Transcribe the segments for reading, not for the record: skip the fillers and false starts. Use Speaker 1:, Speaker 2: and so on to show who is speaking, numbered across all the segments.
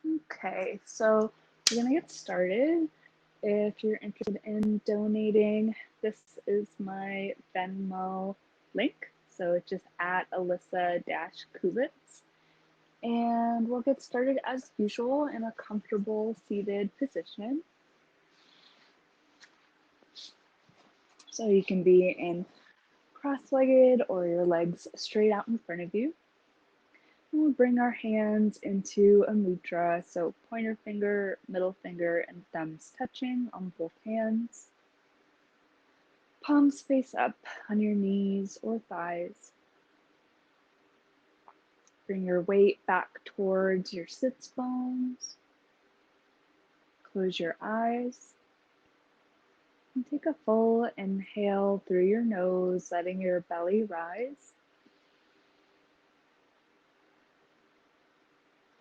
Speaker 1: Okay, so we're gonna get started. If you're interested in donating, this is my Venmo link. So it's just at Alyssa-Kubitz. And we'll get started as usual in a comfortable seated position. So you can be in cross-legged or your legs straight out in front of you. And we'll bring our hands into a mudra, so pointer finger, middle finger, and thumbs touching on both hands. Palms face up on your knees or thighs. Bring your weight back towards your sits bones. Close your eyes. And take a full inhale through your nose, letting your belly rise.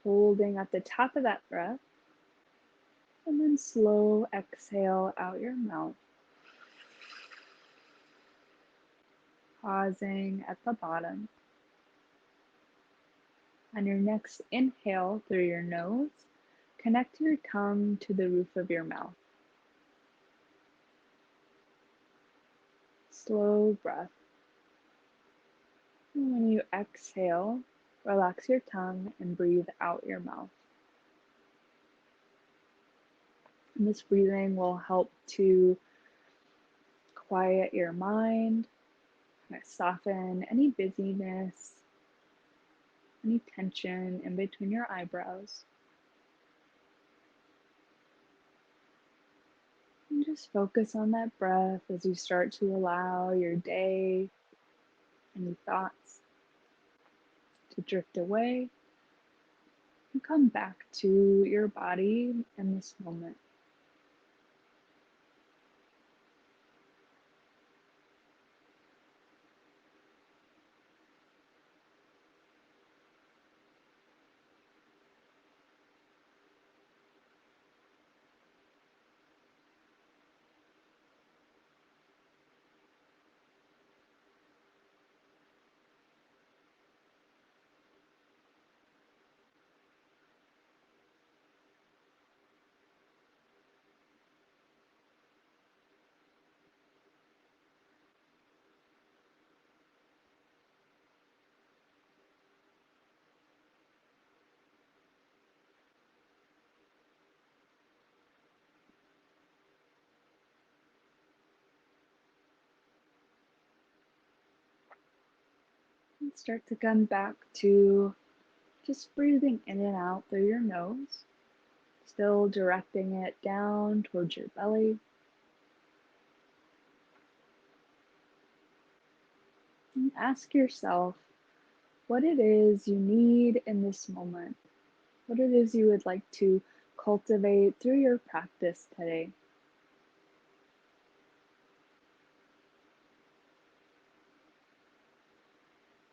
Speaker 1: Holding at the top of that breath. And then slow exhale out your mouth. Pausing at the bottom. On your next inhale through your nose, connect your tongue to the roof of your mouth. Slow breath. And when you exhale, relax your tongue and breathe out your mouth. And this breathing will help to quiet your mind, kind of soften any busyness, any tension in between your eyebrows. And just focus on that breath as you start to allow your day, any thoughts to drift away and come back to your body in this moment. And start to come back to just breathing in and out through your nose, still directing it down towards your belly. And ask yourself what it is you need in this moment, what it is you would like to cultivate through your practice today.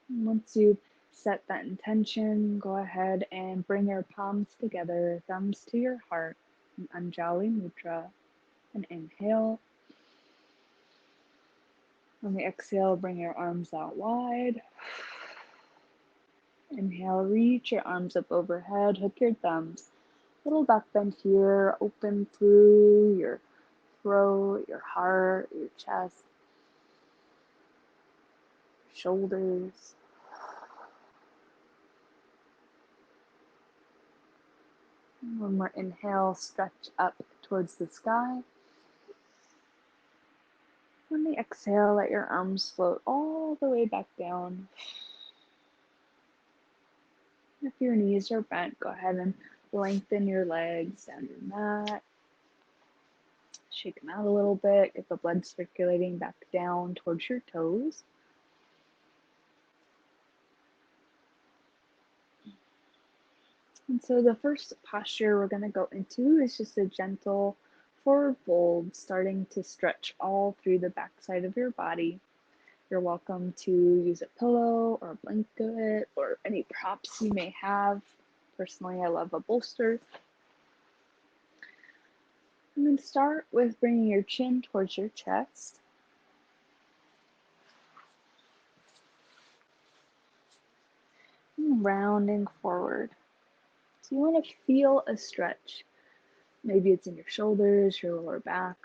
Speaker 1: And once you've set that intention, go ahead and bring your palms together, thumbs to your heart, in Anjali Mudra. And inhale. On the exhale, bring your arms out wide. Inhale, reach your arms up overhead, hook your thumbs. Little back bend here, open through your throat, your heart, your chest, shoulders. And one more inhale, stretch up towards the sky. On the exhale, let your arms float all the way back down. If your knees are bent, go ahead and lengthen your legs down your mat. Shake them out a little bit, get the blood circulating back down towards your toes. And so the first posture we're going to go into is just a gentle forward fold, starting to stretch all through the backside of your body. You're welcome to use a pillow or a blanket or any props you may have. Personally, I love a bolster. And then start with bringing your chin towards your chest. And rounding forward. So you want to feel a stretch. Maybe it's in your shoulders, your lower back,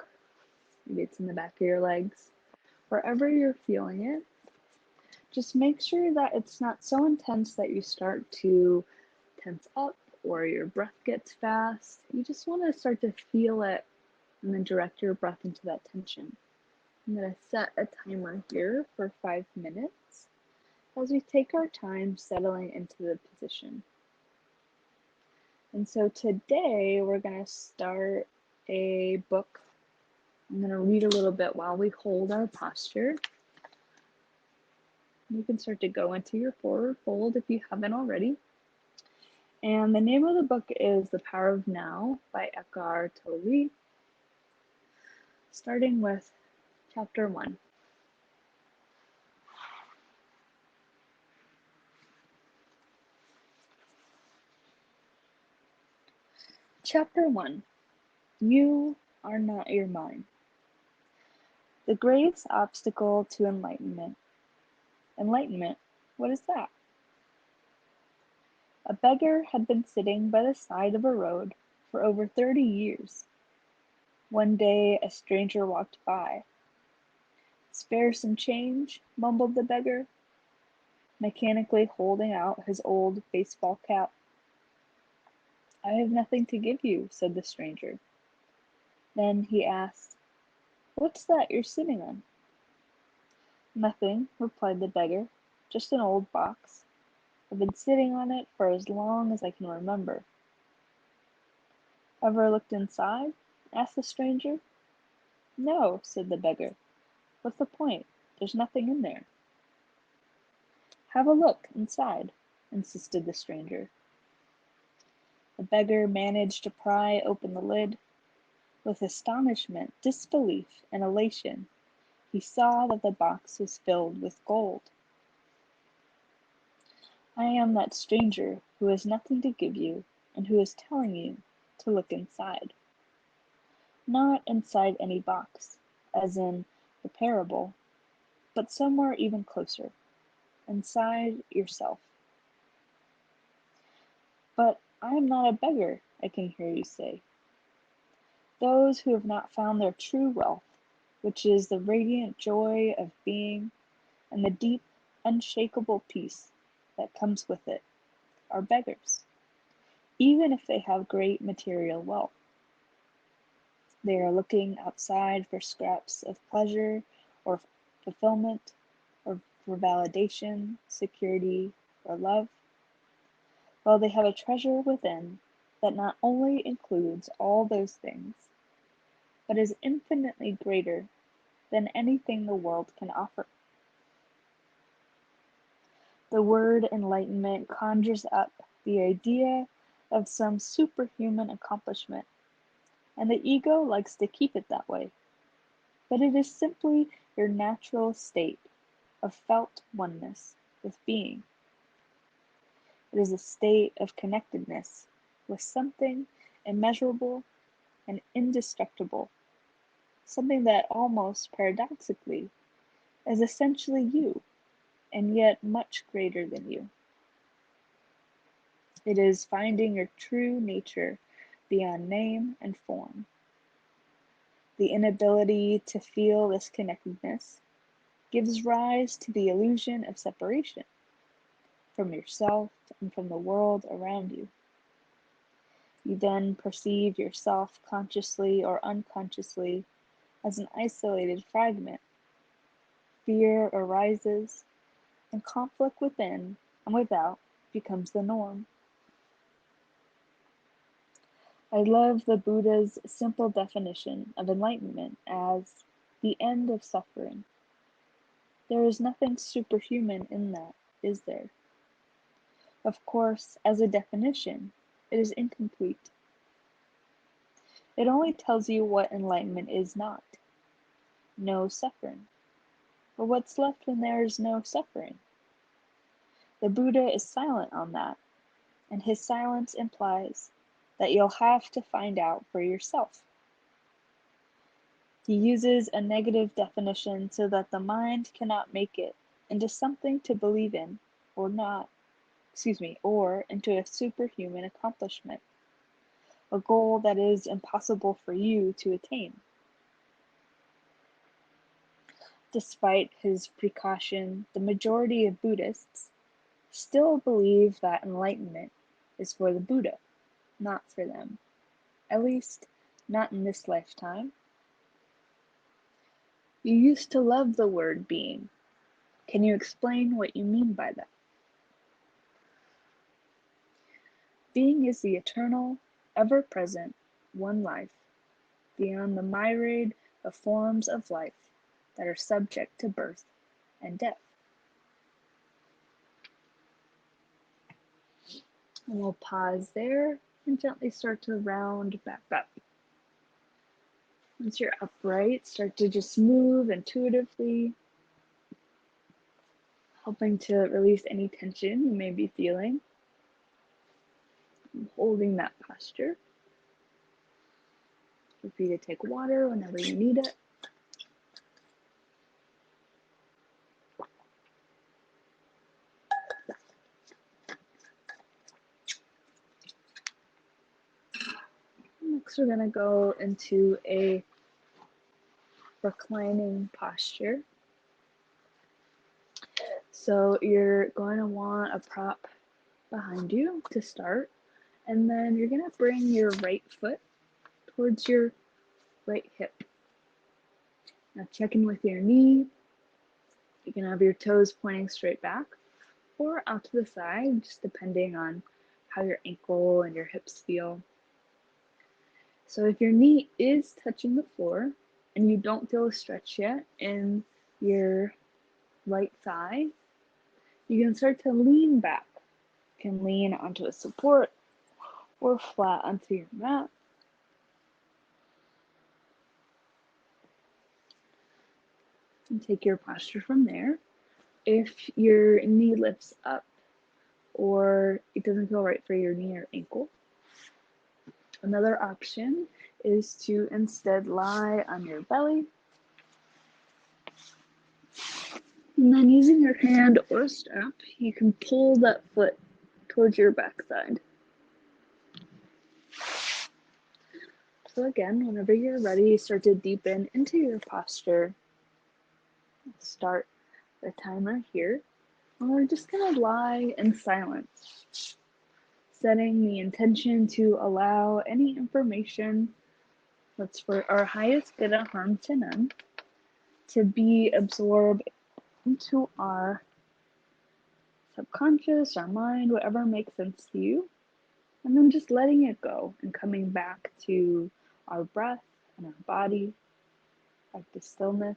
Speaker 1: maybe it's in the back of your legs. Wherever you're feeling it, just make sure that it's not so intense that you start to tense up or your breath gets fast. You just want to start to feel it and then direct your breath into that tension. I'm going to set a timer here for 5 minutes as we take our time settling into the position. And so today we're going to start a book. I'm going to read a little bit while we hold our posture. You can start to go into your forward fold if you haven't already. And the name of the book is The Power of Now by Eckhart Tolle, starting with chapter 1. Chapter 1. You are not your mind. The greatest obstacle to enlightenment. Enlightenment? What is that? A beggar had been sitting by the side of a road for over 30 years. One day a stranger walked by. "Spare some change," mumbled the beggar, mechanically holding out his old baseball cap. "I have nothing to give you," said the stranger. Then he asked, "What's that you're sitting on?" "Nothing," replied the beggar, "just an old box. I've been sitting on it for as long as I can remember." "Ever looked inside?" asked the stranger. "No," said the beggar. "What's the point? There's nothing in there." "Have a look inside," insisted the stranger. The beggar managed to pry open the lid. With astonishment, disbelief, and elation, he saw that the box was filled with gold. "I am that stranger who has nothing to give you and who is telling you to look inside. Not inside any box, as in the parable, but somewhere even closer, inside yourself." "But I am not a beggar," I can hear you say. Those who have not found their true wealth, which is the radiant joy of being and the deep, unshakable peace that comes with it, are beggars, even if they have great material wealth. They are looking outside for scraps of pleasure or fulfillment, or for validation, security, or love, while they have a treasure within that not only includes all those things, but is infinitely greater than anything the world can offer. The word enlightenment conjures up the idea of some superhuman accomplishment, and the ego likes to keep it that way. But it is simply your natural state of felt oneness with being. It is a state of connectedness with something immeasurable and indestructible, something that almost paradoxically is essentially you, and yet much greater than you. It is finding your true nature beyond name and form. The inability to feel this connectedness gives rise to the illusion of separation from yourself and from the world around you. You then perceive yourself consciously or unconsciously as an isolated fragment. Fear arises, and conflict within and without becomes the norm. I love the Buddha's simple definition of enlightenment as the end of suffering. There is nothing superhuman in that, is there? Of course, as a definition, it is incomplete. It only tells you what enlightenment is not. No suffering. But what's left when there is no suffering? The Buddha is silent on that, and his silence implies that you'll have to find out for yourself. He uses a negative definition so that the mind cannot make it into something to believe in or not. or into a superhuman accomplishment, a goal that is impossible for you to attain. Despite his precaution, the majority of Buddhists still believe that enlightenment is for the Buddha, not for them. At least, not in this lifetime. You used to love the word being. Can you explain what you mean by that? Being is the eternal, ever-present, one life, beyond the myriad of forms of life that are subject to birth and death. And we'll pause there and gently start to round back up. Once you're upright, start to just move intuitively, helping to release any tension you may be feeling. Holding that posture. Feel free to take water whenever you need it. Next, we're going to go into a reclining posture. So you're going to want a prop behind you to start, and then you're going to bring your right foot towards your right hip. Now check in with your knee. You can have your toes pointing straight back or out to the side, just depending on how your ankle and your hips feel. So if your knee is touching the floor and you don't feel a stretch yet in your right thigh, you can start to lean back. You can lean onto a support or flat onto your mat. And take your posture from there. If your knee lifts up or it doesn't feel right for your knee or ankle, another option is to instead lie on your belly. And then using your hand or strap, you can pull that foot towards your backside. So again, whenever you're ready, start to deepen into your posture. Start the timer here. And we're just going to lie in silence, setting the intention to allow any information that's for our highest good and harm to none to be absorbed into our subconscious, our mind, whatever makes sense to you, and then just letting it go and coming back to our breath and our body, back to stillness.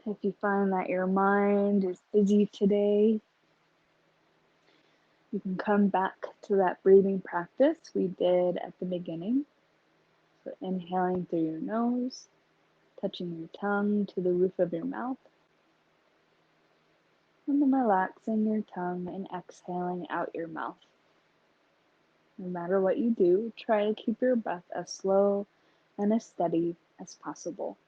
Speaker 1: If you find that your mind is busy today, you can come back to that breathing practice we did at the beginning. So inhaling through your nose, touching your tongue to the roof of your mouth, and then relaxing your tongue and exhaling out your mouth. No matter what you do, try to keep your breath as slow and as steady as possible.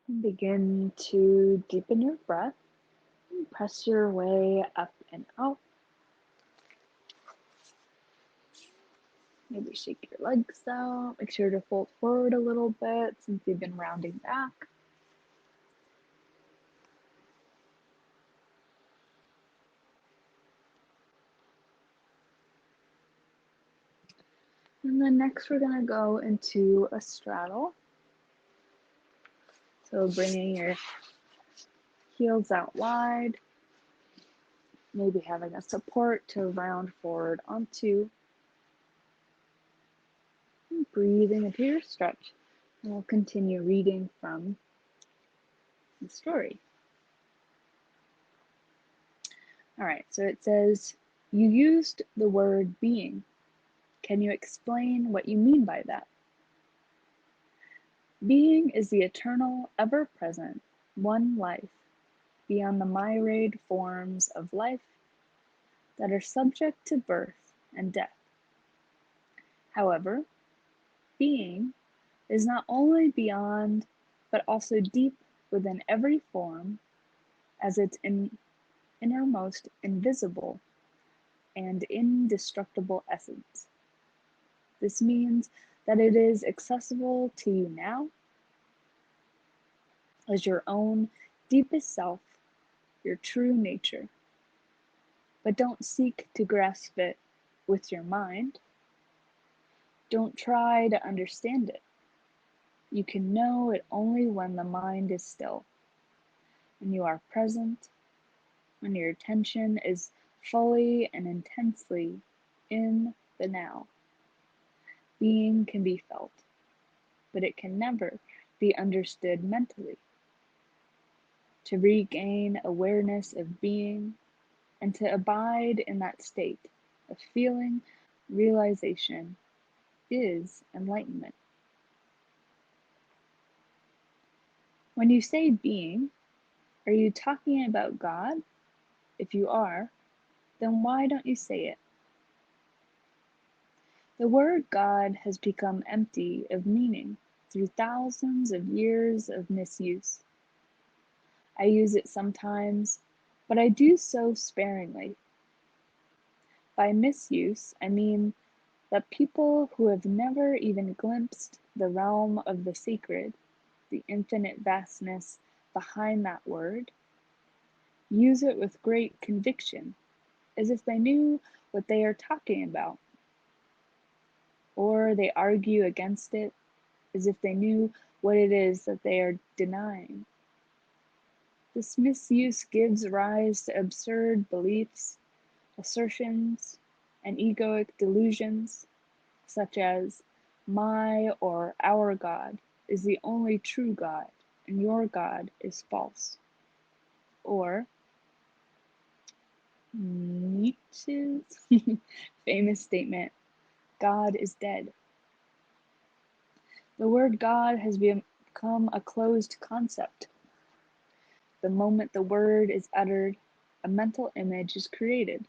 Speaker 1: Begin to deepen your breath. Press your way up and out. Maybe shake your legs out. Make sure to fold forward a little bit since you've been rounding back. And then next we're going to go into a straddle. So bringing your heels out wide, maybe having a support to round forward onto. And breathing into your stretch. And we'll continue reading from the story. All right, so it says, you used the word being. Can you explain what you mean by that? Being is the eternal, ever-present, one life, beyond the myriad forms of life that are subject to birth and death. However, being is not only beyond, but also deep within every form as its innermost invisible and indestructible essence. This means that it is accessible to you now as your own deepest self, your true nature. But don't seek to grasp it with your mind. Don't try to understand it. You can know it only when the mind is still, when you are present, when your attention is fully and intensely in the now. Being can be felt, but it can never be understood mentally. To regain awareness of being and to abide in that state of feeling realization is enlightenment. When you say being, are you talking about God? If you are, then why don't you say it? The word God has become empty of meaning through thousands of years of misuse. I use it sometimes, but I do so sparingly. By misuse, I mean that people who have never even glimpsed the realm of the sacred, the infinite vastness behind that word, use it with great conviction, as if they knew what they are talking about. Or they argue against it as if they knew what it is that they are denying. This misuse gives rise to absurd beliefs, assertions, and egoic delusions, such as, my or our God is the only true God, and your God is false. Or, Nietzsche's famous statement, God is dead. The word God has become a closed concept. The moment the word is uttered, a mental image is created,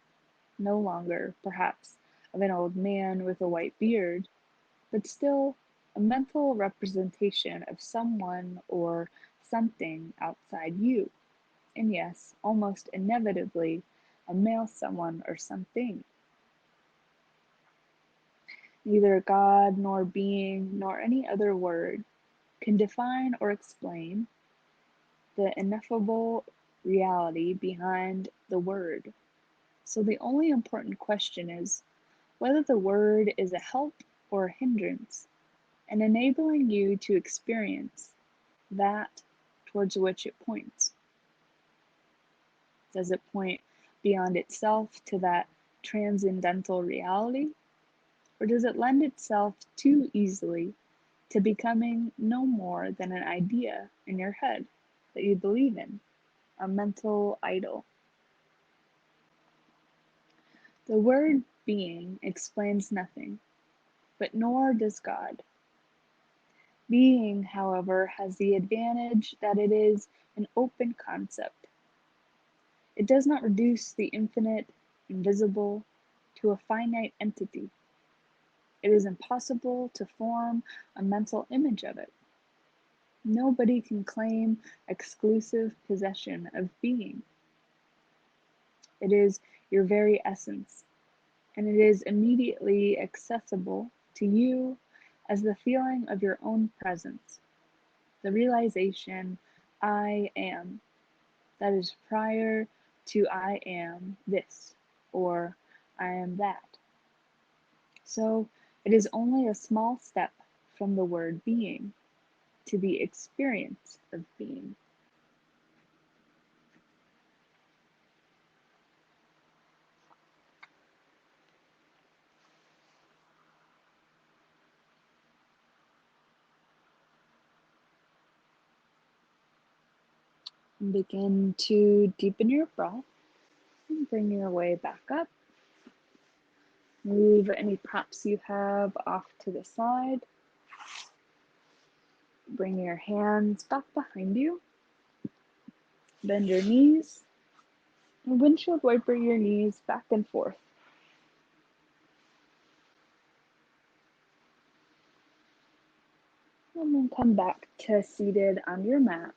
Speaker 1: no longer, perhaps, of an old man with a white beard, but still a mental representation of someone or something outside you, and yes, almost inevitably, a male someone or something. Neither God nor being nor any other word can define or explain the ineffable reality behind the word. So the only important question is whether the word is a help or a hindrance, and enabling you to experience that towards which it points. Does it point beyond itself to that transcendental reality, or does it lend itself too easily to becoming no more than an idea in your head that you believe in, a mental idol? The word being explains nothing, but nor does God. Being, however, has the advantage that it is an open concept. It does not reduce the infinite, invisible, to a finite entity. It is impossible to form a mental image of it. Nobody can claim exclusive possession of being. It is your very essence, and it is immediately accessible to you as the feeling of your own presence, the realization, I am, that is prior to I am this, or I am that. So it is only a small step from the word being to the experience of being. And begin to deepen your breath and bring your way back up. Move any props you have off to the side. Bring your hands back behind you. Bend your knees and windshield wiper your knees back and forth. And then come back to seated on your mat.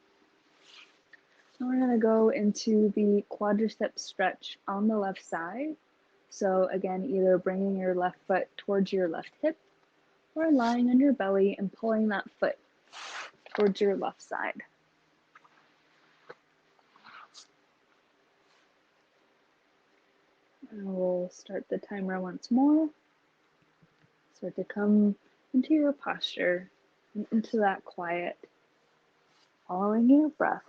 Speaker 1: And we're going to go into the quadricep stretch on the left side. So again, either bringing your left foot towards your left hip or lying on your belly and pulling that foot towards your left side. And we'll start the timer once more. Start to come into your posture and into that quiet, following your breath.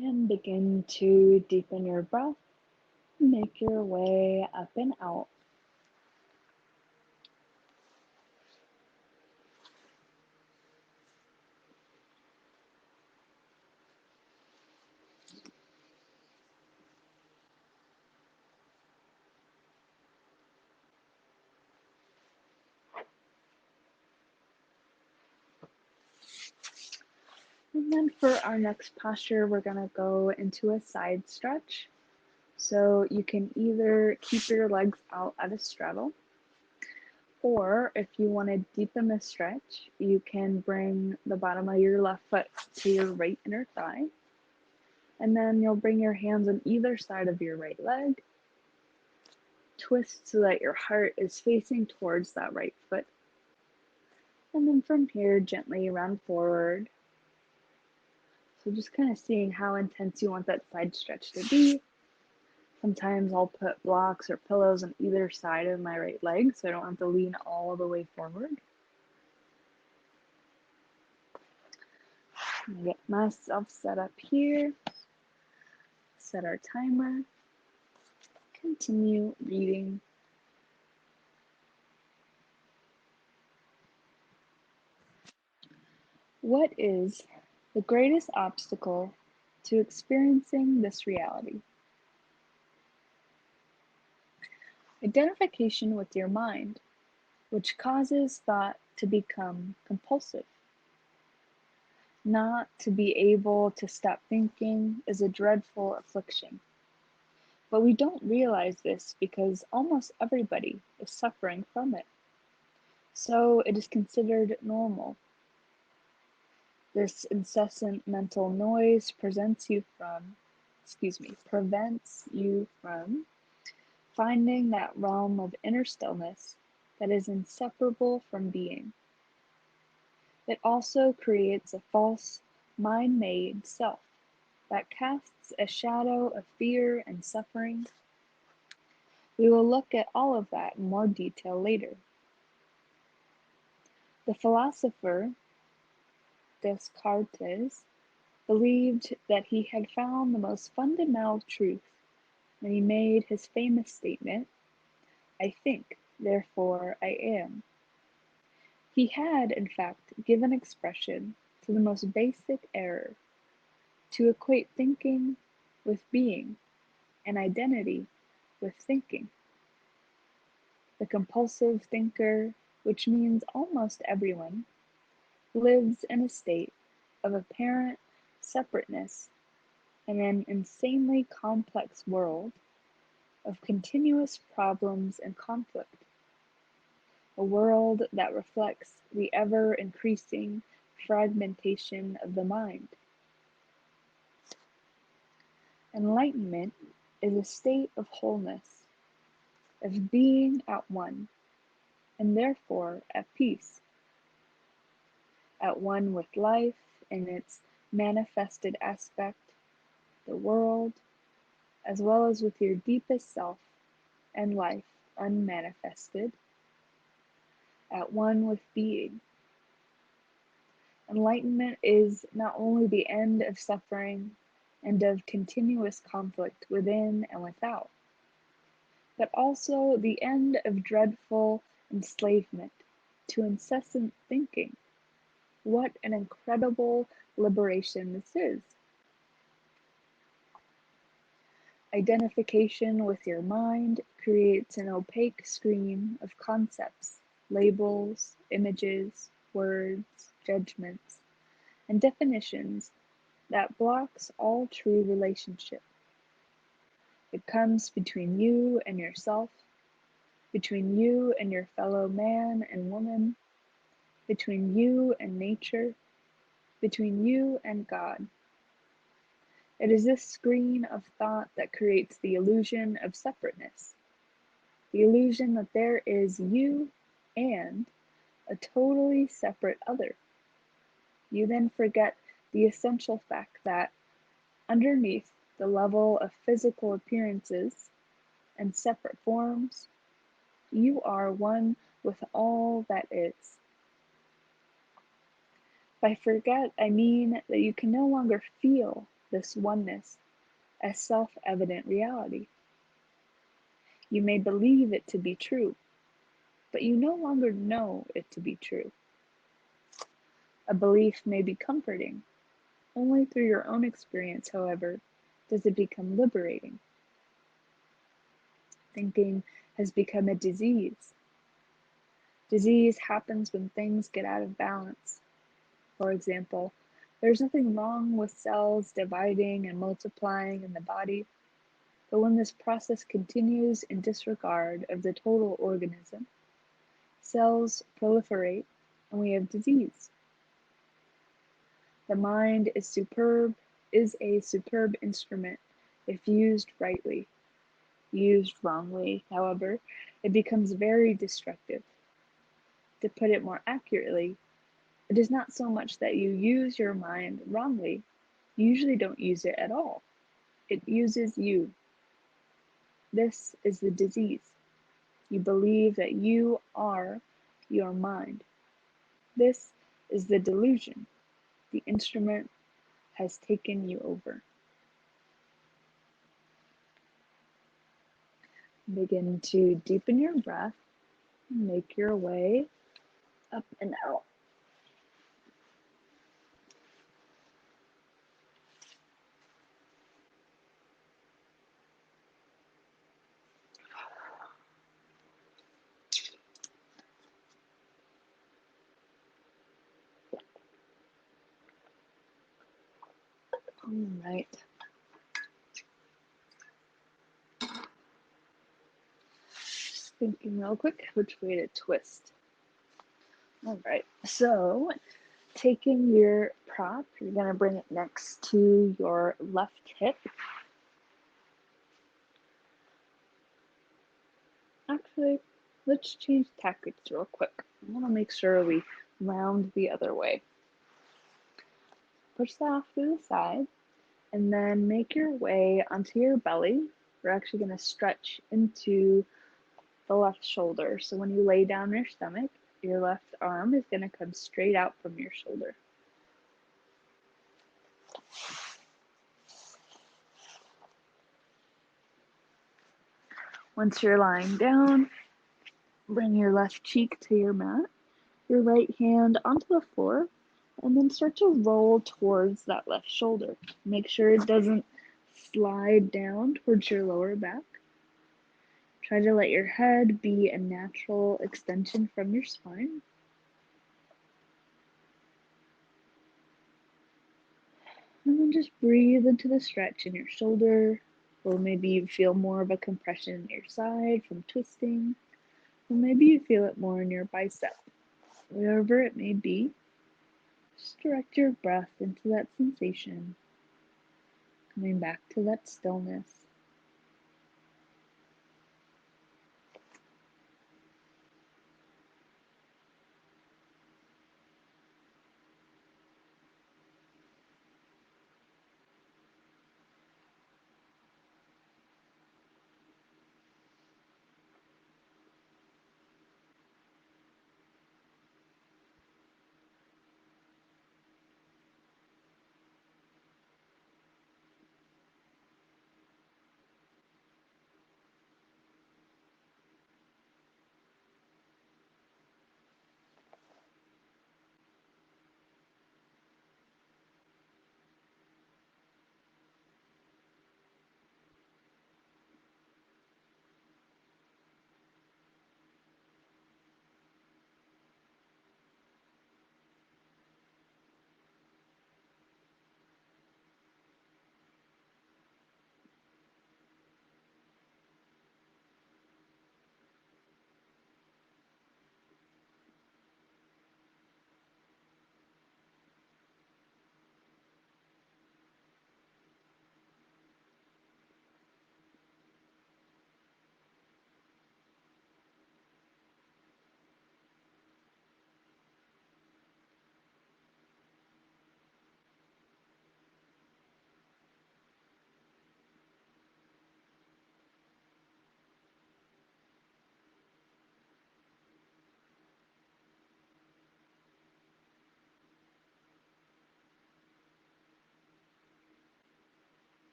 Speaker 1: And begin to deepen your breath. Make your way up and out. And then for our next posture, we're going to go into a side stretch. So you can either keep your legs out at a straddle, or if you want to deepen the stretch, you can bring the bottom of your left foot to your right inner thigh. And then you'll bring your hands on either side of your right leg. Twist so that your heart is facing towards that right foot. And then from here, gently round forward. So just kind of seeing how intense you want that side stretch to be. Sometimes I'll put blocks or pillows on either side of my right leg so I don't have to lean all the way forward. Get myself set up here. Set our timer. Continue reading. What is the greatest obstacle to experiencing this reality? Identification with your mind, which causes thought to become compulsive. Not to be able to stop thinking is a dreadful affliction. But we don't realize this because almost everybody is suffering from it. So it is considered normal. This incessant mental noise prevents you from finding that realm of inner stillness that is inseparable from being. It also creates a false, mind-made self that casts a shadow of fear and suffering. We will look at all of that in more detail later. The philosopher Descartes believed that he had found the most fundamental truth when he made his famous statement, "I think, therefore I am." He had, in fact, given expression to the most basic error, to equate thinking with being and identity with thinking. The compulsive thinker, which means almost everyone, lives in a state of apparent separateness in an insanely complex world of continuous problems and conflict, a world that reflects the ever-increasing fragmentation of the mind. Enlightenment is a state of wholeness, of being at one, and therefore at peace, at one with life in its manifested aspect, the world, as well as with your deepest self and life unmanifested, at one with being. Enlightenment is not only the end of suffering and of continuous conflict within and without, but also the end of dreadful enslavement to incessant thinking. What an incredible liberation this is! Identification with your mind creates an opaque screen of concepts, labels, images, words, judgments, and definitions that blocks all true relationship. It comes between you and yourself, between you and your fellow man and woman, between you and nature, between you and God. It is this screen of thought that creates the illusion of separateness, the illusion that there is you and a totally separate other. You then forget the essential fact that underneath the level of physical appearances and separate forms, you are one with all that is. By forget, I mean that you can no longer feel this oneness as self-evident reality. You may believe it to be true, but you no longer know it to be true. A belief may be comforting. Only through your own experience, however, does it become liberating. Thinking has become a disease. Disease happens when things get out of balance. For example, there's nothing wrong with cells dividing and multiplying in the body, but when this process continues in disregard of the total organism, cells proliferate and we have disease. The mind is a superb instrument if used rightly. Used wrongly, however, it becomes very destructive. To put it more accurately, it is not so much that you use your mind wrongly, you usually don't use it at all. It uses you. This is the disease. You believe that you are your mind. This is the delusion. The instrument has taken you over. Begin to deepen your breath. Make your way up and out. All right. Just thinking real quick which way to twist. All right. So, taking your prop, you're going to bring it next to your left hip. Actually, let's change tactics real quick. I want to make sure we round the other way. Push that off to the side, and then make your way onto your belly. We're actually going to stretch into the left shoulder. So when you lay down your stomach, your left arm is going to come straight out from your shoulder. Once you're lying down, bring your left cheek to your mat, your right hand onto the floor, and then start to roll towards that left shoulder. Make sure it doesn't slide down towards your lower back. Try to let your head be a natural extension from your spine. And then just breathe into the stretch in your shoulder, or maybe you feel more of a compression in your side from twisting, or maybe you feel it more in your bicep. Wherever it may be, just direct your breath into that sensation, coming back to that stillness.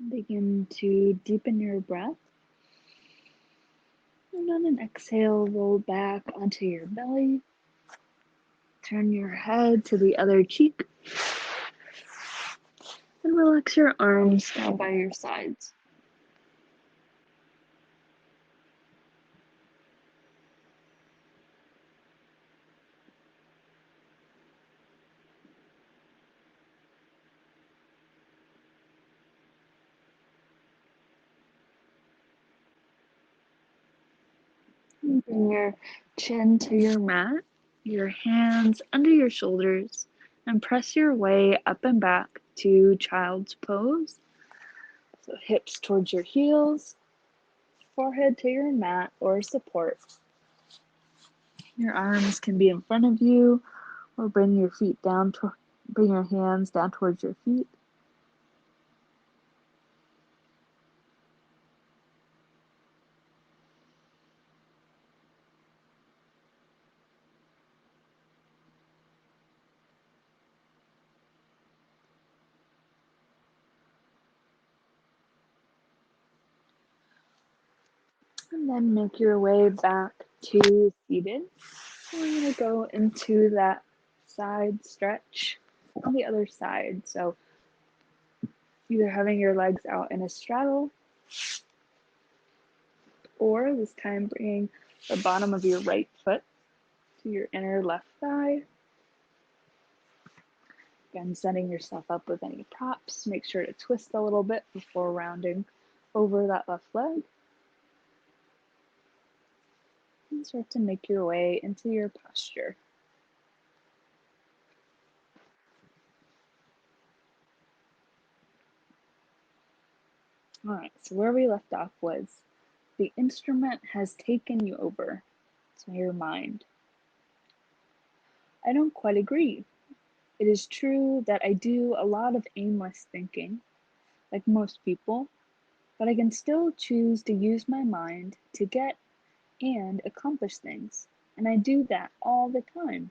Speaker 1: Begin to deepen your breath. And on an exhale, roll back onto your belly. Turn your head to the other cheek. And relax your arms down by your sides. Bring your chin to your mat, your hands under your shoulders, and press your way up and back to child's pose. So hips towards your heels, forehead to your mat or support. Your arms can be in front of you, or bring your hands down towards your feet. And then make your way back to seated. So we're going to go into that side stretch on the other side. So either having your legs out in a straddle, or this time bringing the bottom of your right foot to your inner left thigh. Again, setting yourself up with any props. Make sure to twist a little bit before rounding over that left leg. And start to make your way into your posture. All right, so where we left off was the instrument has taken you over. So your mind. I don't quite agree. It is true that I do a lot of aimless thinking, like most people, but I can still choose to use my mind to get and accomplish things, and I do that all the time.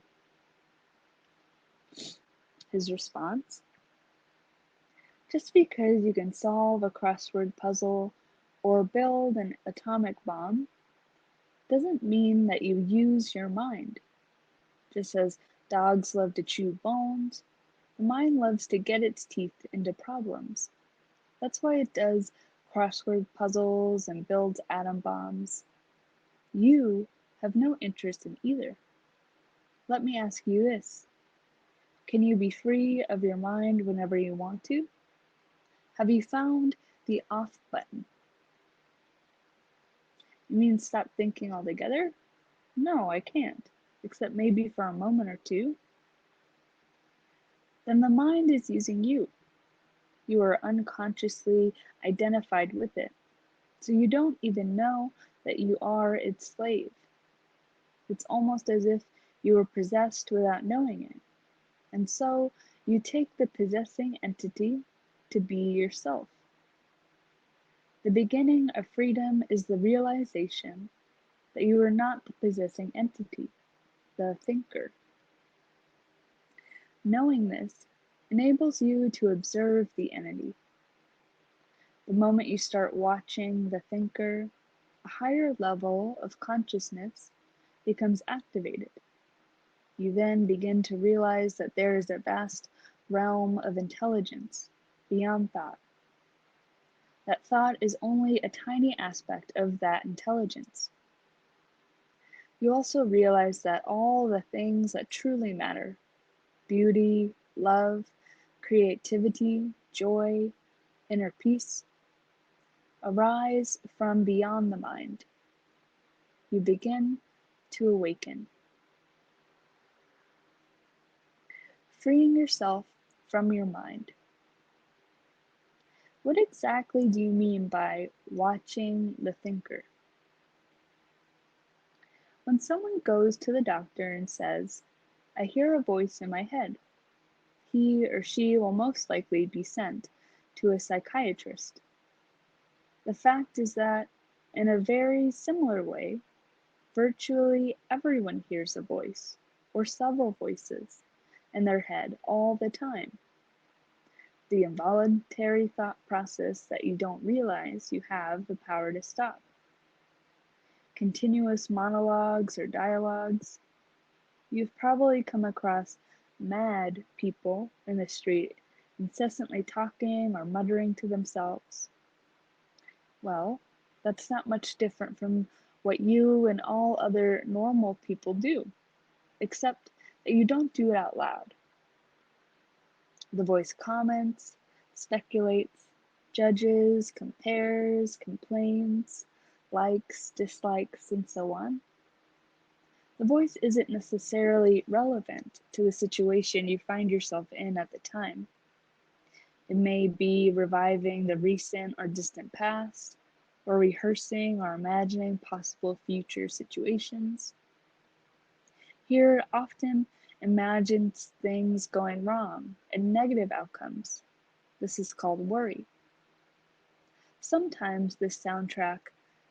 Speaker 1: His response: just because you can solve a crossword puzzle or build an atomic bomb doesn't mean that you use your mind. Just as dogs love to chew bones, the mind loves to get its teeth into problems. That's why it does crossword puzzles and builds atom bombs. You have no interest in either. Let me ask you this: can you be free of your mind whenever you want to? Have you found the off button? You mean stop thinking altogether? No, I can't, except maybe for a moment or two. Then the mind is using you. You are unconsciously identified with it, so you don't even know that you are its slave. It's almost as if you were possessed without knowing it, and so you take the possessing entity to be yourself. The beginning of freedom is the realization that you are not the possessing entity, the thinker. Knowing this enables you to observe the entity. The moment you start watching the thinker, a higher level of consciousness becomes activated. You then begin to realize that there is a vast realm of intelligence beyond thought. That thought is only a tiny aspect of that intelligence. You also realize that all the things that truly matter, beauty, love, creativity, joy, inner peace, arise from beyond the mind. You begin to awaken, freeing yourself from your mind. What exactly do you mean by watching the thinker? When someone goes to the doctor and says, I hear a voice in my head, he or she will most likely be sent to a psychiatrist. The fact is that, in a very similar way, virtually everyone hears a voice, or several voices, in their head all the time. the involuntary thought process that you don't realize you have the power to stop. Continuous monologues or dialogues. You've probably come across mad people in the street, incessantly talking or muttering to themselves. Well, that's not much different from what you and all other normal people do, except that you don't do it out loud. The voice comments, speculates, judges, compares, complains, likes, dislikes, and so on. The voice isn't necessarily relevant to the situation you find yourself in at the time. It may be reviving the recent or distant past, or rehearsing or imagining possible future situations. Here, it often imagines things going wrong and negative outcomes. This is called worry. Sometimes this soundtrack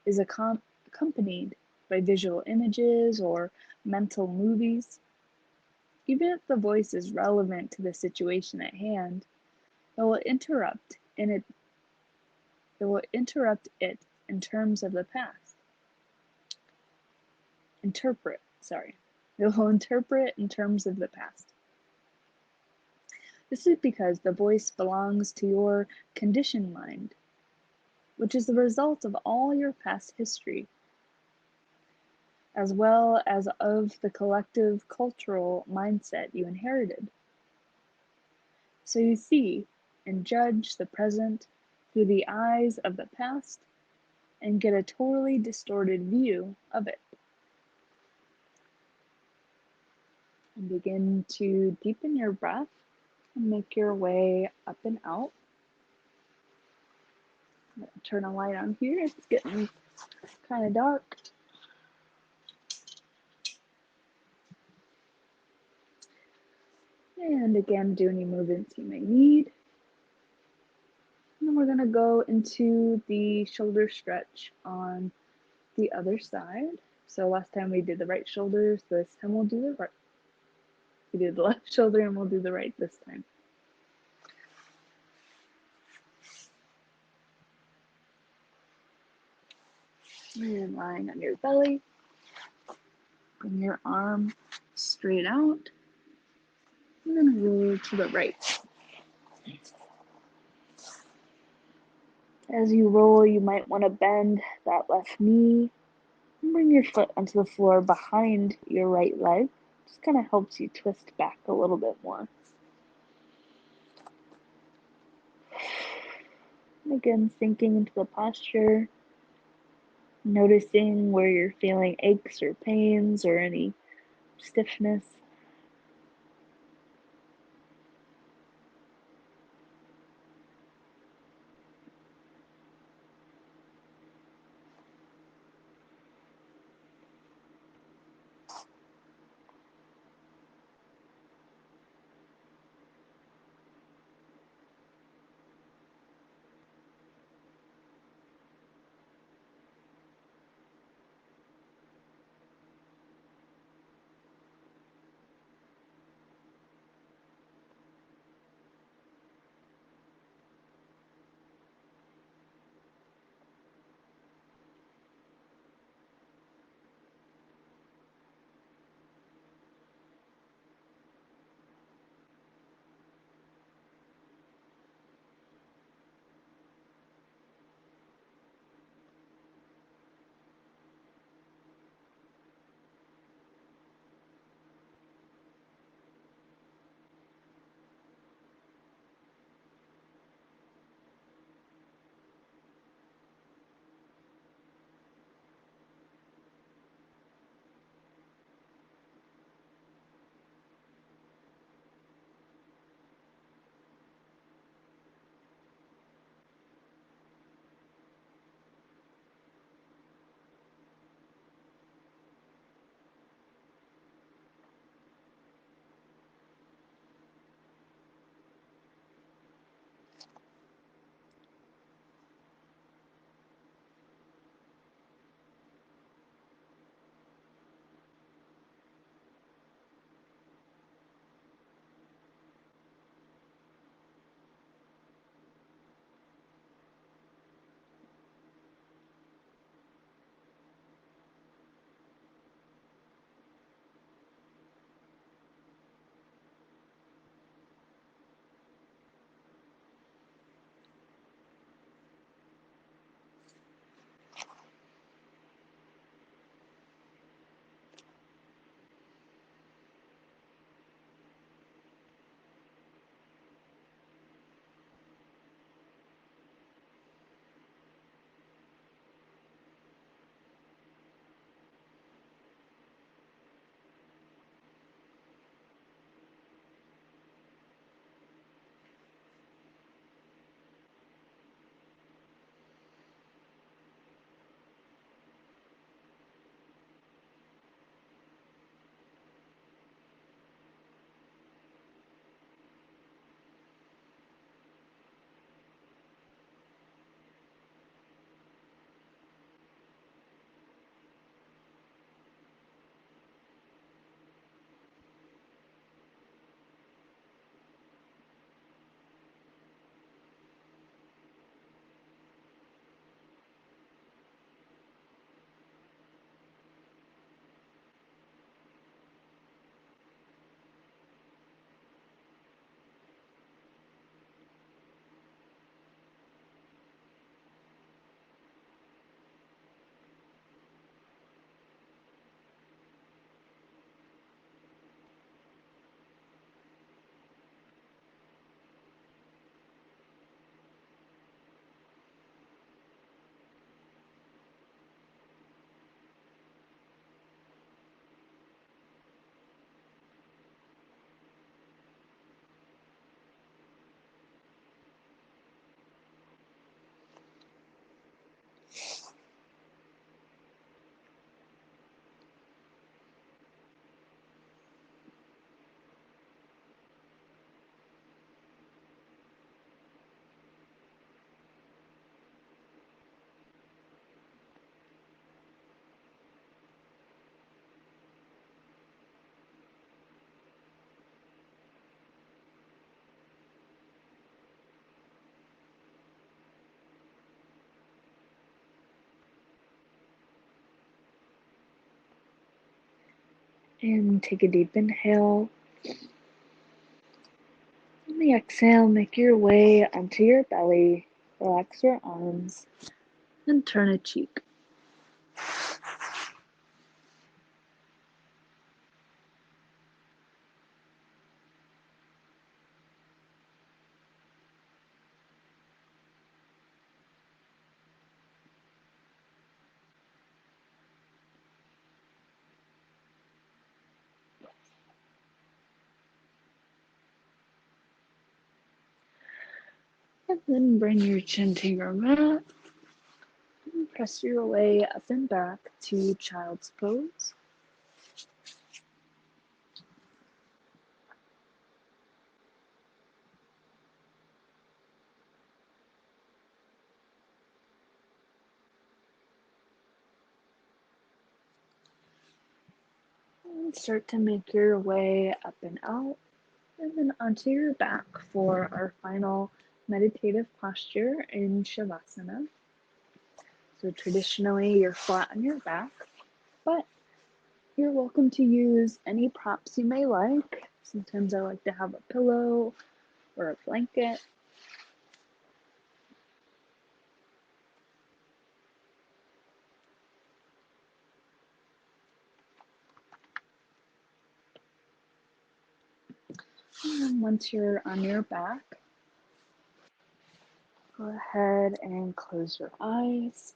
Speaker 1: is accompanied by visual images or mental movies. Even if the voice is relevant to the situation at hand, it will interrupt it in terms of the past. It will interpret in terms of the past. This is because the voice belongs to your conditioned mind, which is the result of all your past history, as well as of the collective cultural mindset you inherited. So you see and judge the present through the eyes of the past and get a totally distorted view of it. And begin to deepen your breath and make your way up and out. I'm going to turn a light on here. It's getting kind of dark. And again, do any movements you may need. And then we're going to go into the shoulder stretch on the other side. So last time we did the right shoulder, so this time we'll do the right. We did the left shoulder and we'll do the right this time. And lying on your belly, bring your arm straight out, and then roll to the right. As you roll, you might want to bend that left knee and bring your foot onto the floor behind your right leg. Just kind of helps you twist back a little bit more. And again, sinking into the posture, noticing where you're feeling aches or pains or any stiffness. And take a deep inhale. On the exhale, make your way onto your belly. Relax your arms and turn a cheek. And then bring your chin to your mat. And press your way up and back to child's pose. And start to make your way up and out, and then onto your back for our final meditative posture in Shavasana. So traditionally, you're flat on your back, but you're welcome to use any props you may like. Sometimes I like to have a pillow or a blanket. And then once you're on your back, go ahead and close your eyes.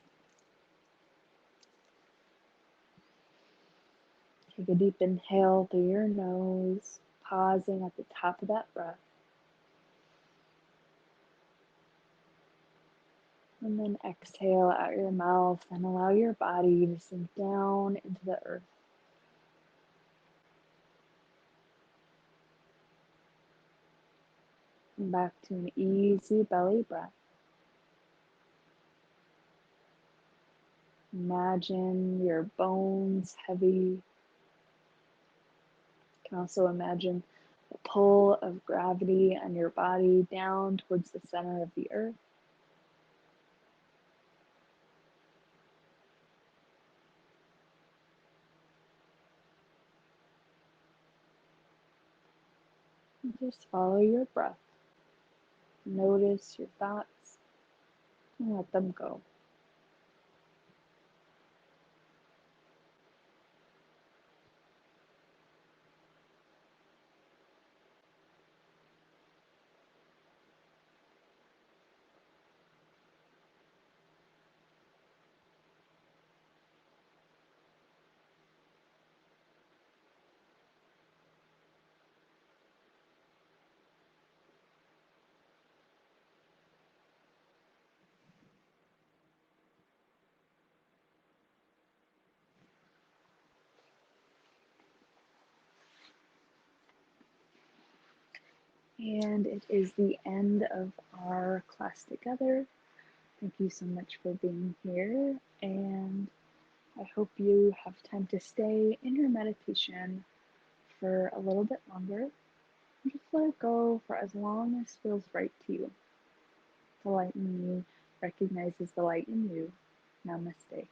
Speaker 1: Take a deep inhale through your nose, pausing at the top of that breath. And then exhale out your mouth and allow your body to sink down into the earth. And back to an easy belly breath. Imagine your bones heavy. You can also imagine the pull of gravity on your body down towards the center of the earth. And just follow your breath. Notice your thoughts and let them go. And it is the end of our class together. Thank you so much for being here, and I hope you have time to stay in your meditation for a little bit longer. Just let it go for as long as feels right to you. The light in you recognizes the light in you. Namaste.